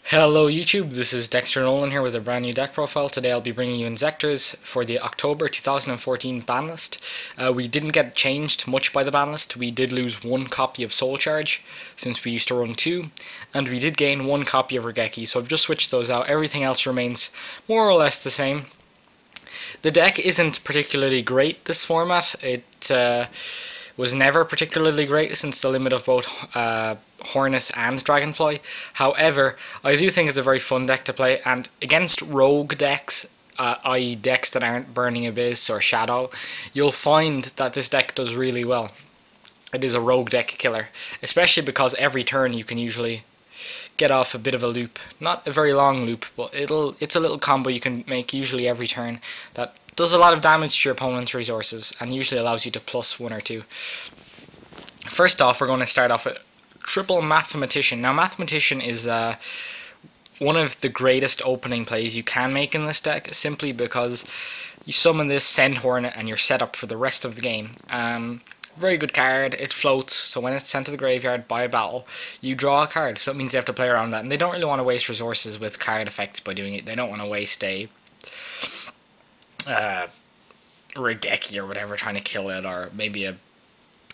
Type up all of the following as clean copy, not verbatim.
Hello YouTube, this is Dexter Nolan here with a brand new deck profile. Today I'll be bringing you Inzektors for the October 2014 ban list. We didn't get changed much by the ban list. We did lose one copy of Soul Charge, since we used to run two, and we did gain one copy of Regeki, so I've just switched those out. Everything else remains more or less the same. The deck isn't particularly great this format. It was never particularly great since the limit of both Hornet and Dragonfly. However, I do think it's a very fun deck to play, and against rogue decks, i.e. decks that aren't Burning Abyss or Shadow, you'll find that this deck does really well. It is a rogue deck killer, especially because every turn you can usually get off a bit of a loop. Not a very long loop, but it's a little combo you can make usually every turn that does a lot of damage to your opponent's resources and usually allows you to plus one or two. First off, we're going to start off with Triple Mathematician. Now, Mathematician is one of the greatest opening plays you can make in this deck, simply because you summon this, send Hornet, and you're set up for the rest of the game. Very good card. It floats, so when it's sent to the graveyard by a battle, you draw a card. So it means they have to play around that, and they don't really want to waste resources with card effects by doing it. They don't want to waste a Regeki or whatever trying to kill it, or maybe a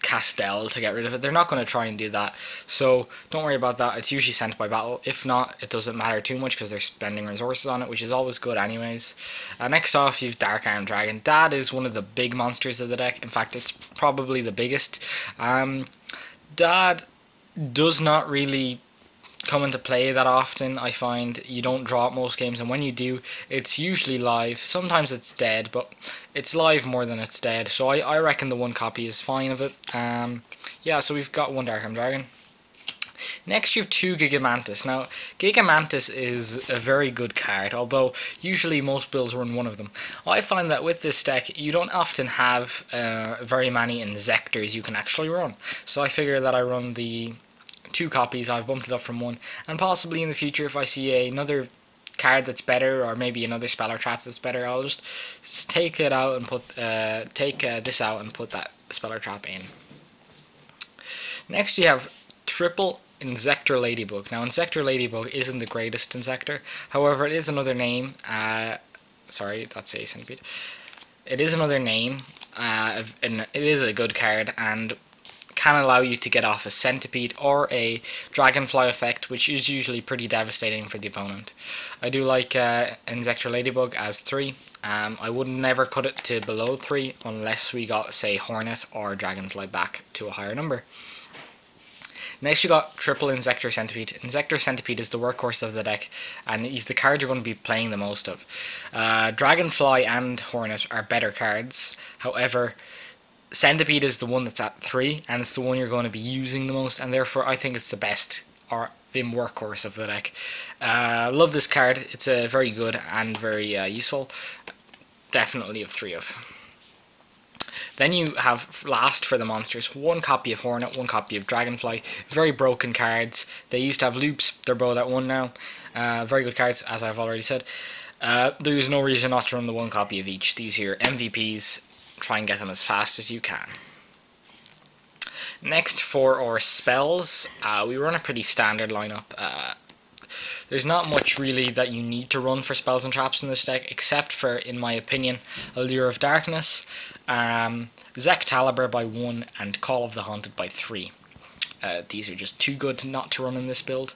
Castell to get rid of it. They're not going to try and do that, so don't worry about that. It's usually sent by battle. If not, it doesn't matter too much because they're spending resources on it, which is always good anyways. Next off, you've Dark Arm Dragon. That is one of the big monsters of the deck. In fact, it's probably the biggest. Dad does not really come into play that often. I find you don't draw it most games, and when you do, it's usually live. Sometimes it's dead, but it's live more than it's dead, so I reckon the one copy is fine of it. Yeah, so we've got one Dark Arm Dragon. Next, you have two Gigamantis. Now, Gigamantis is a very good card, although usually most builds run one of them. I find that with this deck, you don't often have very many Inzektors you can actually run, so I figure that I run the two copies. I've bumped it up from one, and possibly in the future, if I see another card that's better, or maybe another spell or trap that's better, I'll just take it out and put this out and put that spell or trap in. Next, you have Triple Inzektor Ladybug. Now, Inzektor Ladybug isn't the greatest Inzektor, however, it is another name. Sorry, that's a centipede. It is another name, and it is a good card, and can allow you to get off a centipede or a dragonfly effect, which is usually pretty devastating for the opponent. I do like Inzektor Ladybug as 3. I would never cut it to below 3 unless we got, say, Hornet or Dragonfly back to a higher number. Next, you got Triple Inzektor Centipede. Inzektor Centipede is the workhorse of the deck, and he's the card you're going to be playing the most of. Dragonfly and Hornet are better cards, however, Centipede is the one that's at 3, and it's the one you're going to be using the most, and therefore I think it's the best, or the workhorse of the deck. Love this card. It's very good and very useful. Definitely of 3 of. Then you have last for the monsters, one copy of Hornet, one copy of Dragonfly. Very broken cards. They used to have loops. They're both at 1 now. Very good cards, as I've already said. There is no reason not to run the one copy of each. These here MVPs. Try and get them as fast as you can. Next, for our spells, we run a pretty standard lineup. There's not much really that you need to run for spells and traps in this deck, except for, in my opinion, Allure of Darkness, Zektaliber by 1, and Call of the Haunted by 3. These are just too good not to run in this build.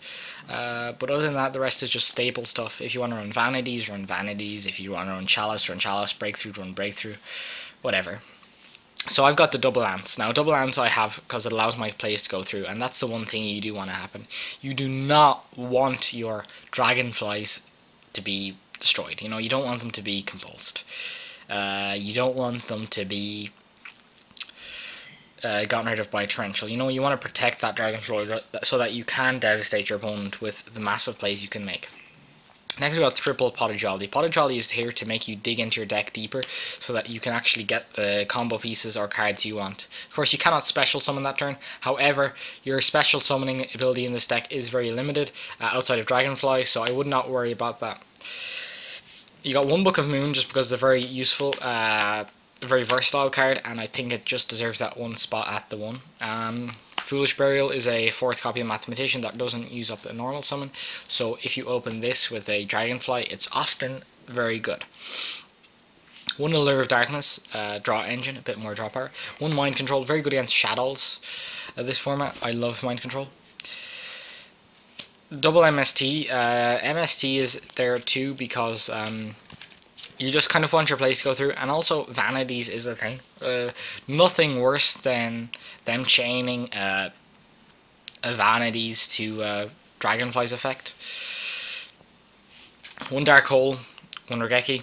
But other than that, the rest is just stable stuff. If you want to run Vanities, run Vanities. If you want to run Chalice, Breakthrough, run Breakthrough. Whatever. So I've got the double ants. Now, double ants I have because it allows my plays to go through, and that's the one thing you do want to happen. You do not want your dragonflies to be destroyed. You know, you don't want them to be compulsed. You don't want them to be gotten rid of by a torrential. You know, you want to protect that dragonfly so that you can devastate your opponent with the massive plays you can make. Next, we've got Triple Potijolly. Potijolly is here to make you dig into your deck deeper so that you can actually get the combo pieces or cards you want. Of course, you cannot special summon that turn. However, your special summoning ability in this deck is very limited outside of Dragonfly, so I would not worry about that. You got one Book of Moon just because they're very useful, very versatile card, and I think it just deserves that one spot at the 1. Foolish Burial is a 4th copy of Mathematician that doesn't use up a normal summon, so if you open this with a Dragonfly, it's often very good. 1 Allure of Darkness, draw engine, a bit more draw power. 1 Mind Control, very good against Shadows. This format, I love Mind Control. Double MST. MST is there too because you just kind of want your plays to go through, and also Vanities is a thing. Nothing worse than them chaining a Vanities to Dragonfly's effect. 1 Dark Hole, 1 Regeki.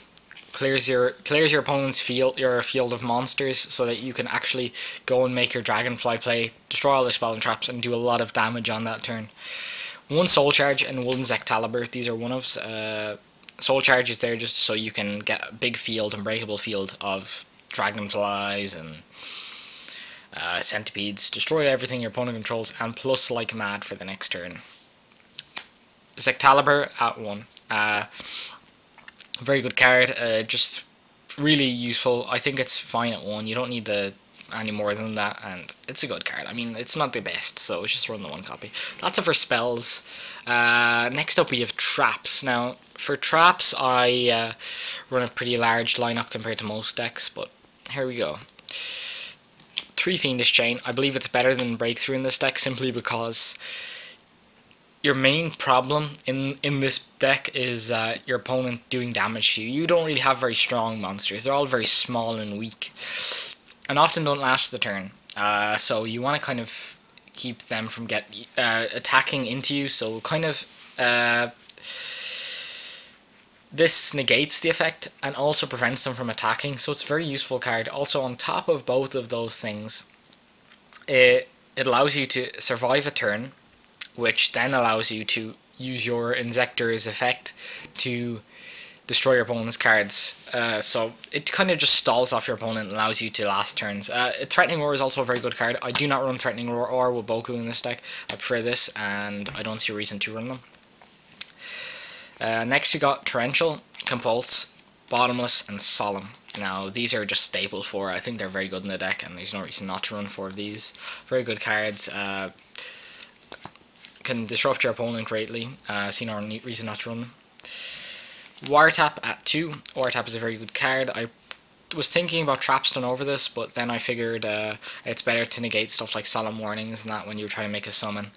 Clears your opponent's field of monsters, so that you can actually go and make your Dragonfly play, destroy all their spell and traps, and do a lot of damage on that turn. 1 Soul Charge and 1 Inzektor. These are one-ofs. Soul Charge is there just so you can get a big field, unbreakable field of Dragonflies and Centipedes. Destroy everything your opponent controls, and plus like mad for the next turn. Inzektor at 1. Very good card, just really useful. I think it's fine at 1. You don't need any more than that, and it's a good card. I mean, it's not the best, so it's just run the 1 copy. That's it for spells. Next up we have traps. Now, for traps, I run a pretty large lineup compared to most decks, but here we go. 3 Fiendish Chain. I believe it's better than Breakthrough in this deck, simply because your main problem in this deck is your opponent doing damage to you. You don't really have very strong monsters. They're all very small and weak, and often don't last the turn. So you want to kind of keep them from attacking into you. So kind of this negates the effect and also prevents them from attacking. So it's a very useful card. Also, on top of both of those things, it allows you to survive a turn, which then allows you to use your Inzektor's effect to destroy your opponent's cards. So it kind of just stalls off your opponent and allows you to last turns. Threatening Roar is also a very good card. I do not run Threatening Roar or Woboku in this deck. I prefer this, and I don't see a reason to run them. Next we got Torrential, Compulse, Bottomless, and Solemn. Now these are just staple 4. I think they're very good in the deck, and there's no reason not to run 4 of these. Very good cards. Can disrupt your opponent greatly. See no reason not to run them. Wiretap at 2. Wiretap is a very good card. I was thinking about Trapstone over this, but then I figured it's better to negate stuff like Solemn Warnings and that when you're trying to make a summon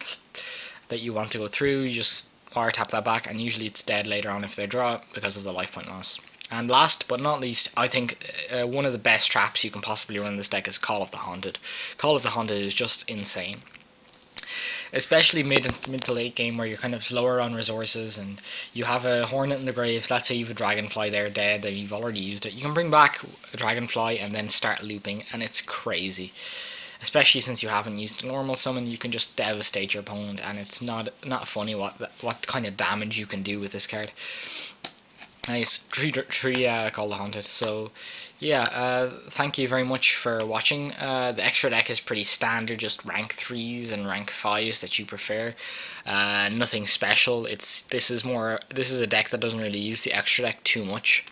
that you want to go through. You just Wiretap that back, and usually it's dead later on if they draw it because of the life point loss. And last but not least, I think one of the best traps you can possibly run in this deck is Call of the Haunted. Call of the Haunted is just insane. Especially mid to late game, where you're kind of lower on resources and you have a Hornet in the grave. Let's say you have a Dragonfly there dead and you've already used it. You can bring back a Dragonfly and then start looping, and it's crazy. Especially since you haven't used a normal summon, you can just devastate your opponent, and it's not funny what kind of damage you can do with this card. Nice, three Call the Haunted. So yeah, thank you very much for watching. The extra deck is pretty standard, just rank 3s and rank 5s that you prefer. Nothing special. This is a deck that doesn't really use the extra deck too much.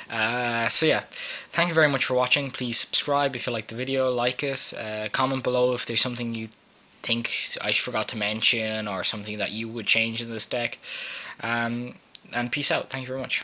So yeah, thank you very much for watching. Please subscribe if you liked the video, like it, comment below if there's something you think I forgot to mention or something that you would change in this deck. And peace out. Thank you very much.